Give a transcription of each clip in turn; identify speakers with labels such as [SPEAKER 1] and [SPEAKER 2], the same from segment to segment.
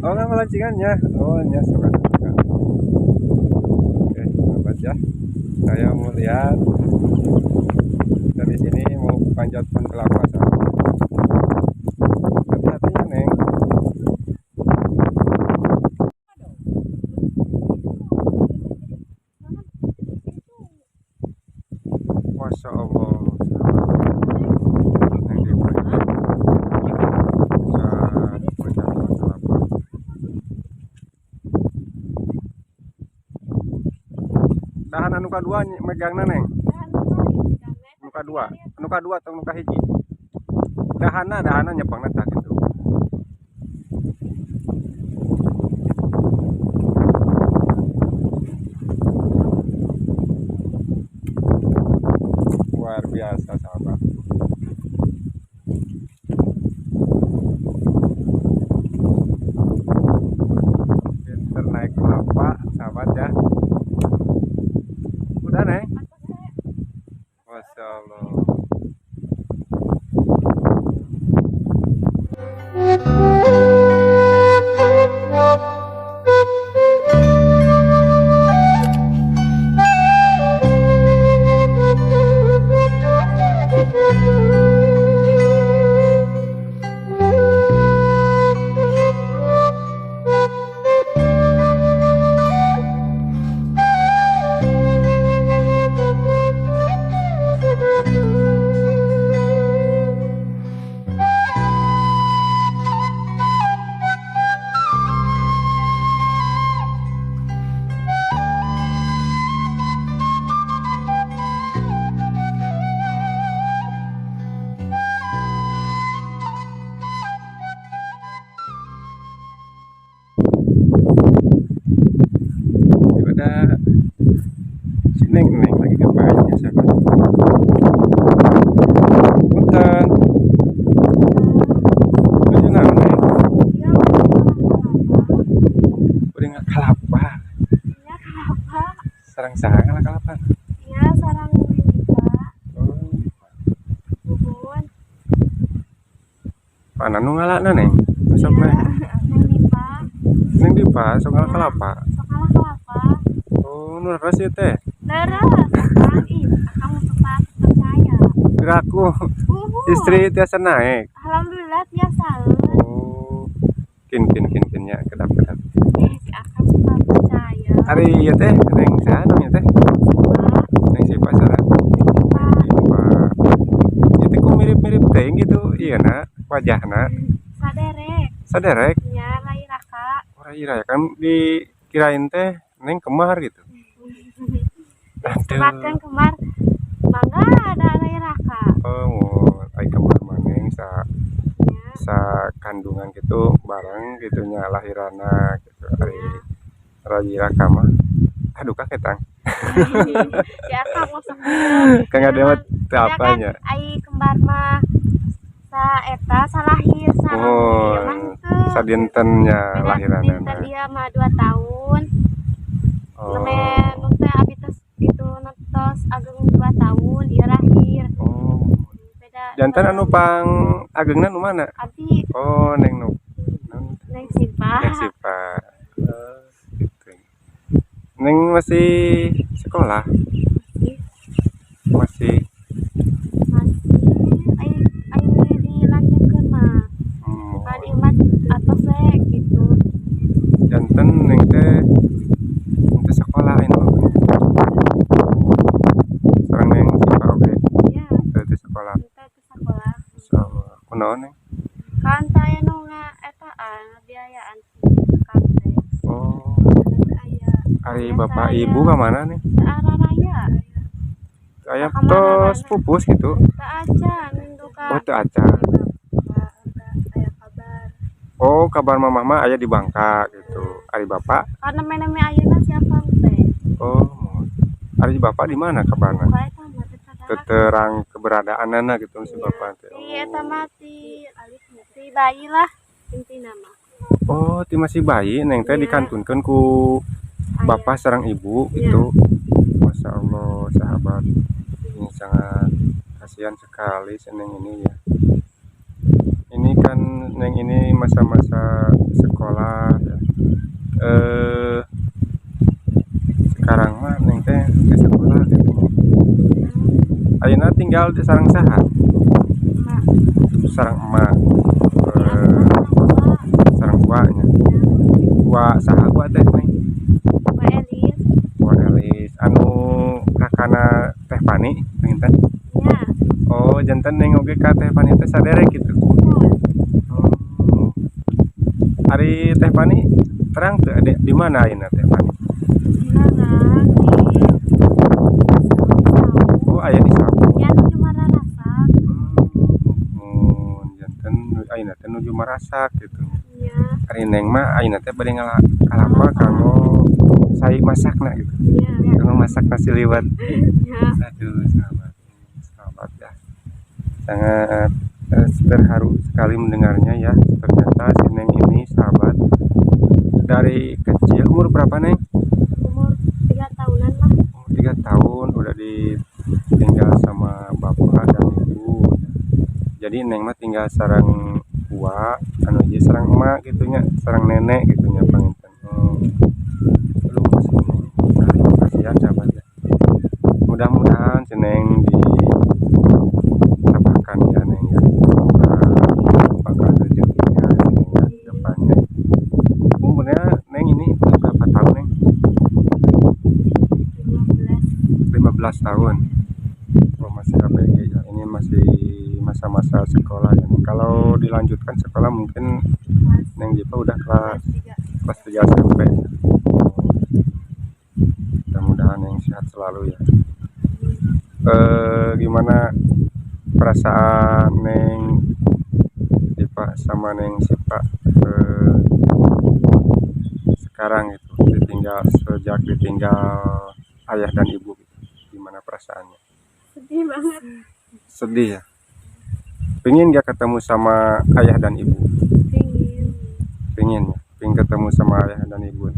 [SPEAKER 1] Oh, nggak melancingannya. Oh, ya suka. Oke, sahabat ya. Saya mau lihat dari sini mau panjat pohon kelapa. Hati-hatinya, Neng. Masya Allah. Neng di bawah bisa panjat pohon kelapa. Dahan anu kadua megangna, Neng. Anu kadua atau anu kahiji. Dahana nyepangna tah kitu. Luar biasa, sahabat. Pinter naik kelapa, sahabat ya. Udah, Neng. Masya Allah. Ada si Neng lagi ngapain ya, sahabat? Punten. Baju naon, Neng? Udah nggak kelapa.
[SPEAKER 2] Ya kelapa.
[SPEAKER 1] Sarang saha ngalah kelapa.
[SPEAKER 2] Ya sarang Pak.
[SPEAKER 1] Oh,
[SPEAKER 2] Bubun.
[SPEAKER 1] mana nu ngalana, Neng? Besok, Neng.
[SPEAKER 2] Neng Pak.
[SPEAKER 1] Neng di pas sok ngalah kelapa.
[SPEAKER 2] Sekolah kelapa.
[SPEAKER 1] Oh, nu leres ieu teh.
[SPEAKER 2] Leres. Akang akang cepat percaya.
[SPEAKER 1] Geraku istri tiasa naik.
[SPEAKER 2] Alhamdulillah biasa.
[SPEAKER 1] Oh, kin ya kedap.
[SPEAKER 2] Si akang cepat percaya.
[SPEAKER 1] Ari ieu teh Neng saha namanya teh?
[SPEAKER 2] Pak.
[SPEAKER 1] Neng si pasaran.
[SPEAKER 2] Pak.
[SPEAKER 1] Itu kok mirip-mirip teh gitu. Iya nak, wajahna.
[SPEAKER 2] Saderek.
[SPEAKER 1] Saderek.
[SPEAKER 2] Ya lain raka.
[SPEAKER 1] Ora ira ya kan dikirain teh Neng kemar gitu.
[SPEAKER 2] Sebatkan kemar. Mangga ada lain raka.
[SPEAKER 1] Oh, mau ai kemar mah Neng
[SPEAKER 2] Ya.
[SPEAKER 1] kandungan gitu bareng gitunya lahirana gitu. Ari raka mah. Aduh kaketang.
[SPEAKER 2] Ya akang masuk.
[SPEAKER 1] Kang ada mah teu apanya.
[SPEAKER 2] Ai kembar mah saeta salahir
[SPEAKER 1] Oh,
[SPEAKER 2] ieu mah henteu.
[SPEAKER 1] sadintennya lahiranana.
[SPEAKER 2] Dinten dia mah 2 tahun.
[SPEAKER 1] Oh.
[SPEAKER 2] Nemen nu teh abi tos kitu tos ageng 2 tahun ieu lahir.
[SPEAKER 1] Oh.
[SPEAKER 2] Beda.
[SPEAKER 1] Jantan anu pang agengna nu mana?
[SPEAKER 2] Abi
[SPEAKER 1] Oh, Neng nu.
[SPEAKER 2] Neng Sipa.
[SPEAKER 1] Neng Sipa. Gitu. Neng masih sekolah? Masih.
[SPEAKER 2] Masih ai dilanjutkeun mah. Bukan imat atau sek gitu.
[SPEAKER 1] Jantan Neng teh untuk sekolah ini. Sareng Neng Sipa oke.
[SPEAKER 2] Ya,
[SPEAKER 1] Teu sekolah.
[SPEAKER 2] kita ke sekolah.
[SPEAKER 1] Insyaallah. Kunaon Neng?
[SPEAKER 2] Kan teh nu ngaetaan biayaan kan teh.
[SPEAKER 1] Oh,
[SPEAKER 2] Aya
[SPEAKER 1] ari bapak ibu ka mana nih?
[SPEAKER 2] daerah raya.
[SPEAKER 1] Aya tos pupus gitu.
[SPEAKER 2] Teu acan indukan.
[SPEAKER 1] Oh, teu acan.
[SPEAKER 2] Aya kabar.
[SPEAKER 1] Oh, kabar mamah mah aya di Bangka gitu. Ari bapak?
[SPEAKER 2] Karena neme ayeuna siapa teh?
[SPEAKER 1] Oh, ari bapak di mana kabarna?
[SPEAKER 2] Buka eta mah teh sadar.
[SPEAKER 1] Terang keberadaanana gitu si bapak teh.
[SPEAKER 2] Iya eta mah ti bayi lah intina mah.
[SPEAKER 1] Oh, ti masih bayi Neng teh
[SPEAKER 2] Iya.
[SPEAKER 1] dikantunkeun ku bapak sareng ibu
[SPEAKER 2] Iya.
[SPEAKER 1] itu. Masya Allah, sahabat. Ini sangat kasihan sekali si Neng ini ya. Ini kan Neng ini masa-masa sekolah ya. Sekarang mah Neng teh ke sekolah gitu. Ayeuna tinggal di sareng saha?
[SPEAKER 2] Mak.
[SPEAKER 1] Sareng emak.
[SPEAKER 2] Ya,
[SPEAKER 1] Eh, sareng buahnya. Buah saha buah teh Neng?
[SPEAKER 2] Pak Elis.
[SPEAKER 1] Buah Elis. Anu kakana Teh Pani Neng teh.
[SPEAKER 2] Ya.
[SPEAKER 1] Oh, janten Neng oge ka Teh Pani teh sadere gitu. Oh. Ari Teh Pani terang tuh di mana ayeuna Teh Pani?
[SPEAKER 2] Sekarang
[SPEAKER 1] Oh, aya di Sabu.
[SPEAKER 2] ya nuju Mararasak.
[SPEAKER 1] Janten ayeuna teh nuju Marasak gitu.
[SPEAKER 2] Ya.
[SPEAKER 1] Ari Neng mah ayeuna teh bade kalapa kanggo sai masakna gitu.
[SPEAKER 2] Ya.
[SPEAKER 1] Kanggo masak nasi liwet.
[SPEAKER 2] Ya.
[SPEAKER 1] Aduh, sahabat ya. Sangat terharu sekali mendengarnya ya. Ternyata si Neng ini sahabat dari kecil. Umur berapa Neng?
[SPEAKER 2] Umur 3 tahunan lah.
[SPEAKER 1] Umur 3 tahun udah ditinggal sama bapak dan ibu. Jadi Neng mah tinggal sareng tua, anu ieu sareng emak gitunya, sareng nenek gitunya panginten. Aduh, si Neng. Kasihan sahabat ya. Mudah-mudahan si Neng ditambahkan ya Neng ya. Bakal rezekinya si Neng ya ke depannya. Umurnya Neng ini berapa tahun Neng? 15 tahun. Oh, masih ABG ya. Ini masih masa-masa sekolah ya. Kalau dilanjutkan sekolah mungkin Neng Jipa udah kelas 3 SMP. Mudah-mudahan Neng sehat selalu ya. Gimana perasaan Neng Jipa sama Neng Sipa sekarang itu sejak ditinggal ayah dan ibu gitu. Gimana perasaannya?
[SPEAKER 2] Sedih banget.
[SPEAKER 1] Sedih ya. Pengen gak ketemu sama ayah dan ibu?
[SPEAKER 2] Pingin.
[SPEAKER 1] Pengen ya. Pengen ketemu sama ayah dan ibu.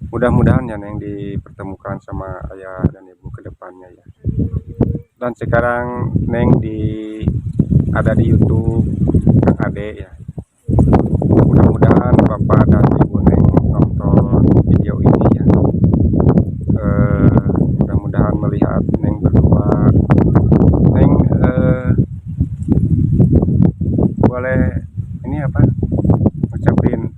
[SPEAKER 1] Mudah-mudahan ya Neng dipertemukan sama ayah dan ibu ke depannya ya. Dan sekarang Neng ada di YouTube Kang Ade ya. Mudah-mudahan Bapak dan Ibu Neng nonton video ini ya. Mudah-mudahan melihat Neng berdua. Neng boleh ini apa? Ucapin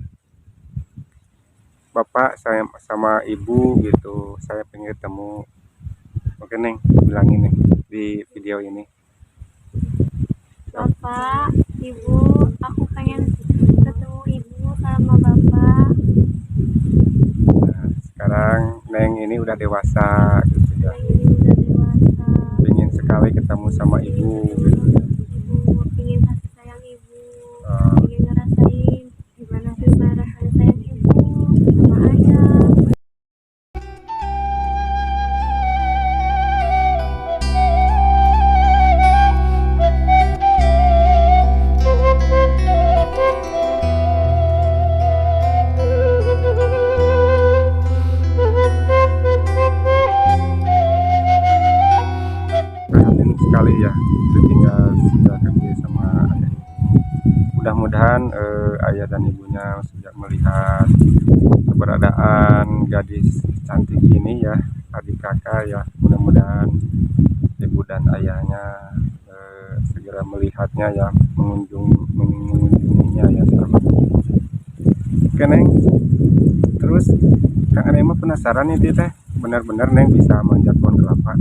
[SPEAKER 1] Bapak saya sama Ibu gitu. Saya pengen ketemu. Oke Neng, bilangin Neng di video ini.
[SPEAKER 2] Bapak, Ibu, aku pengen ketemu Ibu sama Bapak.
[SPEAKER 1] Nah, sekarang Neng ini udah dewasa gitu ya.
[SPEAKER 2] Yang ini udah dewasa.
[SPEAKER 1] Pengen sekali ketemu sama Ibu gitu.
[SPEAKER 2] Ibu, pengen kasih sayang Ibu. Pengen ngerasain gimana sih rasanya sayang Ibu sama Ayah.
[SPEAKER 1] Prihatin sekali ya ditinggal sejak kecil sama ayah. Mudah-mudahan ayah dan ibunya sejak melihat keberadaan gadis cantik ini ya, adik kakak ya, mudah-mudahan ibu dan ayahnya segera melihatnya ya, mengunjunginya ya sahabat. Oke Neng, terus Kang Ade mah penasaran nih teh, benar-benar Neng bisa manjat pohon kelapa.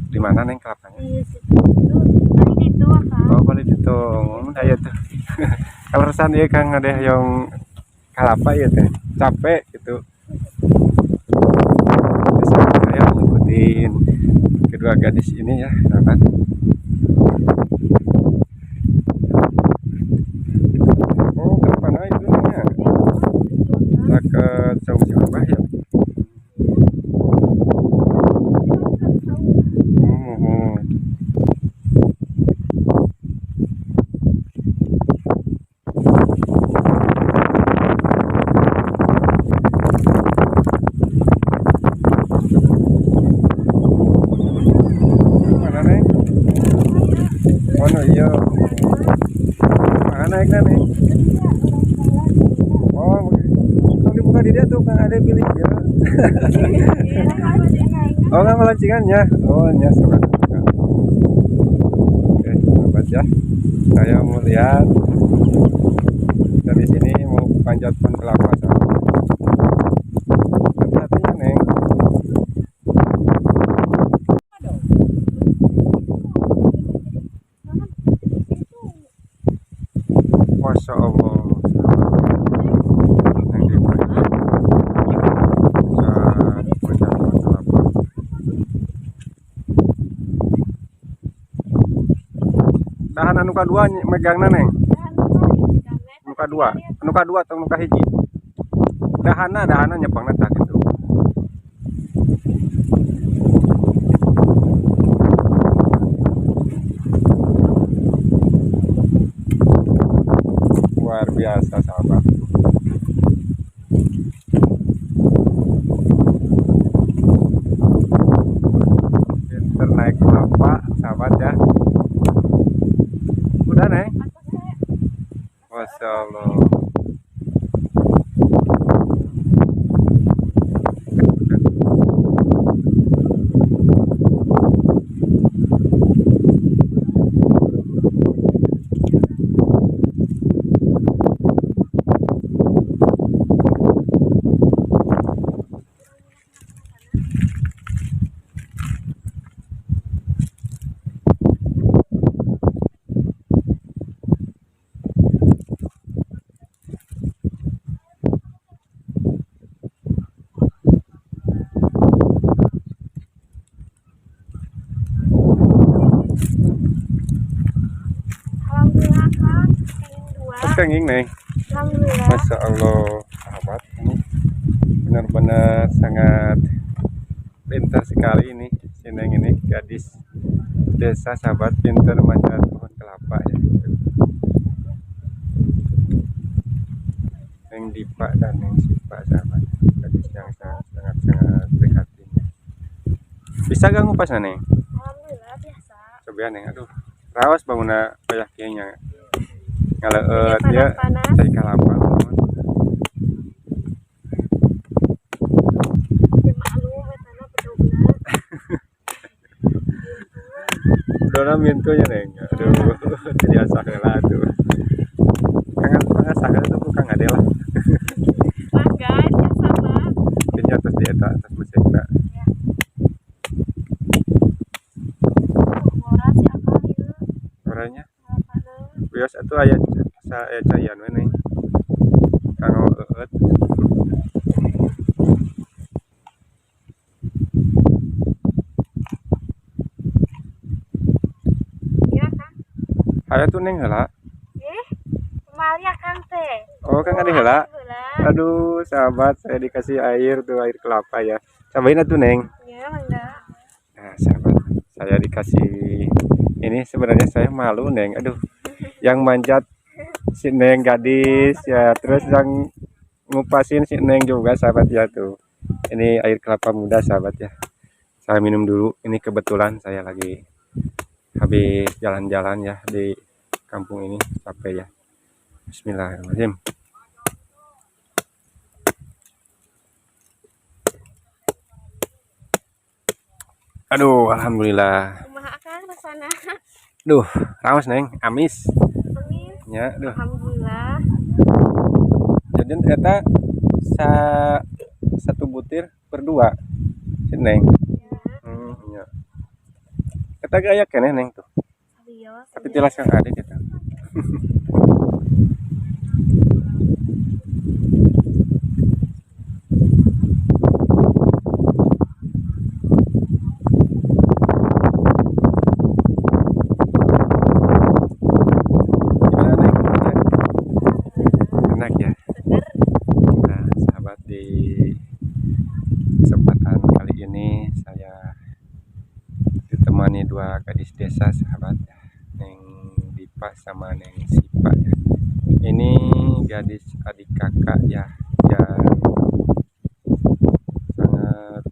[SPEAKER 1] Di mana Neng kelapanya?
[SPEAKER 2] Di situ, tadi itu Kak.
[SPEAKER 1] Oh, boleh gitu. Aya tuh. Kalau resan ieu Kang Ade yang kelapa ya teh. Capek gitu. Bisa saya ngikutin kedua gadis ini ya, sahabat. Oh, ke mana itu namanya? Ke Saung Cirebah ya. Mana Neng? naiknya nih. Oh, kalau dibuka di dia tuh kan ada pilih ya. Oh, nggak melancingannya. Oh, nya sobat. Oke, sahabat ya. Saya mau lihat dari sini mau panjat pohon kelapa, sahabat. Hati-hatinya, Neng. Masya Allah, yang di bawah ini bisa panjat pohon kelapa. Tahan anu kadua megangna, Neng. Nuka dua atau nuka hiji. Dahana nyepangna tah gitu. Luar biasa, sahabat. Pinter naik kelapa, sahabat ya. Udah, Neng. Masya Allah.
[SPEAKER 2] Alhamdulillah Kang, pengen dua.
[SPEAKER 1] Kenging, Neng.
[SPEAKER 2] Alhamdulillah.
[SPEAKER 1] Masya Allah, sahabat, ini benar-benar sangat pintar sekali ini si Neng ini, gadis desa, sahabat, pintar manjat pohon kelapa ya. Neng Dipa dan Neng Sipa, sahabat, gadis yang sangat prihatin. Bisa gak ngupas, Neng?
[SPEAKER 2] Alhamdulillah biasa.
[SPEAKER 1] Coba, Neng, aduh, rawas bangunna payah kieunya ngaleut
[SPEAKER 2] Iya,
[SPEAKER 1] ya
[SPEAKER 2] panas.
[SPEAKER 1] cai kalapa.
[SPEAKER 2] Di malu betana bedogna.
[SPEAKER 1] Dona mintunya, Neng. Aduh, jadi asa heula tuh. Kang asa tuh Kang Ade lah.
[SPEAKER 2] Mangga yang sama.
[SPEAKER 1] Kayaknya atas di eta atas mesekna.
[SPEAKER 2] Ya. Ora si akal ieu.
[SPEAKER 1] Orangnya
[SPEAKER 2] Panas.
[SPEAKER 1] biasa atuh aya cayan we, Neng. Kanggo eueut.
[SPEAKER 2] Iya Kang.
[SPEAKER 1] Aya tuh, Neng, heula.
[SPEAKER 2] Kemari ya Kang teh.
[SPEAKER 1] Oh, Kang Ade heula.
[SPEAKER 2] Alhamdulillah.
[SPEAKER 1] Aduh, sahabat, saya dikasih air tuh, air kelapa ya. Cobain atuh, Neng.
[SPEAKER 2] Ya mangga.
[SPEAKER 1] Nah, sahabat, saya dikasih ini, sebenarnya saya malu, Neng. Aduh, yang manjat si Neng gadis ya, terus yang ngupasin si Neng juga, sahabat ya tuh. Ini air kelapa muda, sahabat ya. Saya minum dulu. Ini kebetulan saya lagi habis jalan-jalan ya di kampung ini, capek ya. Bismillahirrahmanirrahim. Aduh, alhamdulillah.
[SPEAKER 2] Kumaha Kang rasana?
[SPEAKER 1] Duh, raos, Neng, amis.
[SPEAKER 2] Amin.
[SPEAKER 1] Ya, duh.
[SPEAKER 2] Alhamdulillah.
[SPEAKER 1] Jadi eta satu butir berdua, si Neng.
[SPEAKER 2] Ya.
[SPEAKER 1] Ya. Eta gaya keneh, Neng tuh.
[SPEAKER 2] Serius.
[SPEAKER 1] Tapi jelas Kang Ade kita. Gimana, Neng? Enak ya.
[SPEAKER 2] Seger.
[SPEAKER 1] Nah, sahabat, di kesempatan kali ini saya ditemani dua gadis desa, sahabat, Neng Dipa sama Neng Sipa ya. Ini gadis adik kakak ya, yang sangat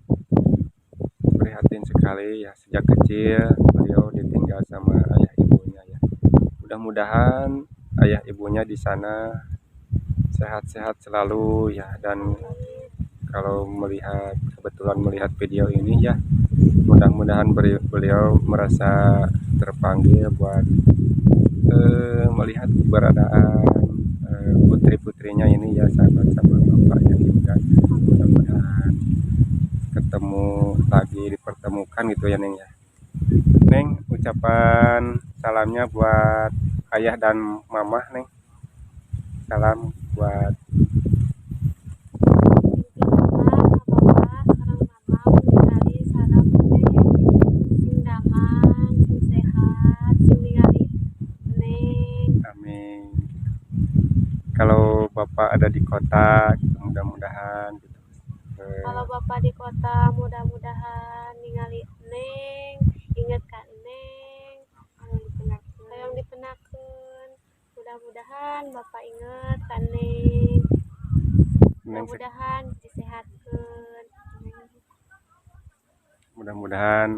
[SPEAKER 1] prihatin sekali ya. Sejak kecil beliau ditinggal sama ayah ibunya ya. Mudah-mudahan ayah ibunya di sana sehat-sehat selalu ya, dan kalau kebetulan melihat video ini ya, mudah-mudahan beliau merasa terpanggil buat melihat keberadaan putri-putrinya ini ya, sahabat-sahabat bapaknya juga. Mudah-mudahan ketemu lagi, dipertemukan gitu ya Neng ya. Neng, ucapan salamnya buat ayah dan mama Neng. Salam buat amin. Kalau bapak ada di kota gitu, mudah-mudahan gitu.
[SPEAKER 2] Kalau bapak di kota, mudah-mudahan ningali Neng, inget Kak Neng, hayang dipenakeun. Mudah-mudahan bapak inget Kak Neng. Mudah-mudahan disehatkeun.
[SPEAKER 1] Mudah-mudahan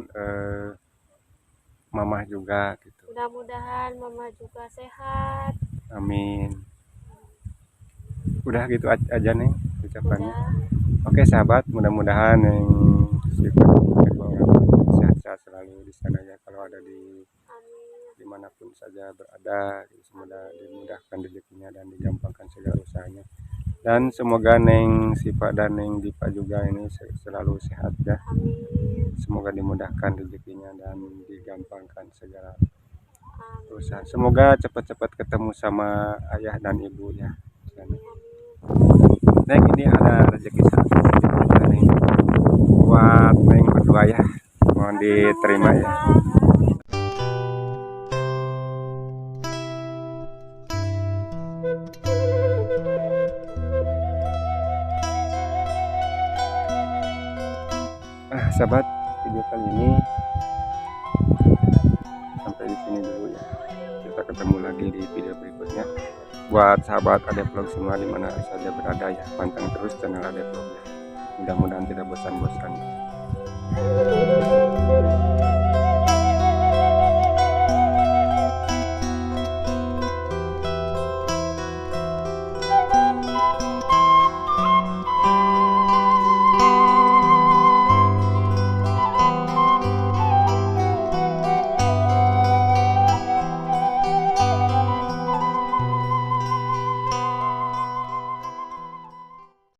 [SPEAKER 1] mamah juga gitu.
[SPEAKER 2] Mudah-mudahan mama juga sehat.
[SPEAKER 1] Amin. Udah gitu aja nih ucapannya.
[SPEAKER 2] Udah.
[SPEAKER 1] Oke sahabat, mudah-mudahan yang sehat-sehat selalu di sana ya, kalau ada
[SPEAKER 2] Amin.
[SPEAKER 1] dimanapun saja berada, semoga dimudahkan rezekinya dan digampangkan segala usahanya. Dan semoga Neng Sipa dan Neng Dipa juga ini selalu sehat ya.
[SPEAKER 2] Amin.
[SPEAKER 1] Semoga dimudahkan rezekinya dan digampangkan segala
[SPEAKER 2] Amin.
[SPEAKER 1] usaha. Semoga cepat-cepat ketemu sama ayah dan ibu ya. Neng, ini ada rezeki satu Neng buat Neng berdua ya, mohon diterima ya. Sahabat, video kali ini sampai di sini dulu ya. Kita ketemu lagi di video berikutnya. Buat sahabat Ade Vlog semua dimana saja berada ya, pantang terus channel Ade Vlog ya. Mudah-mudahan tidak bosan-bosan.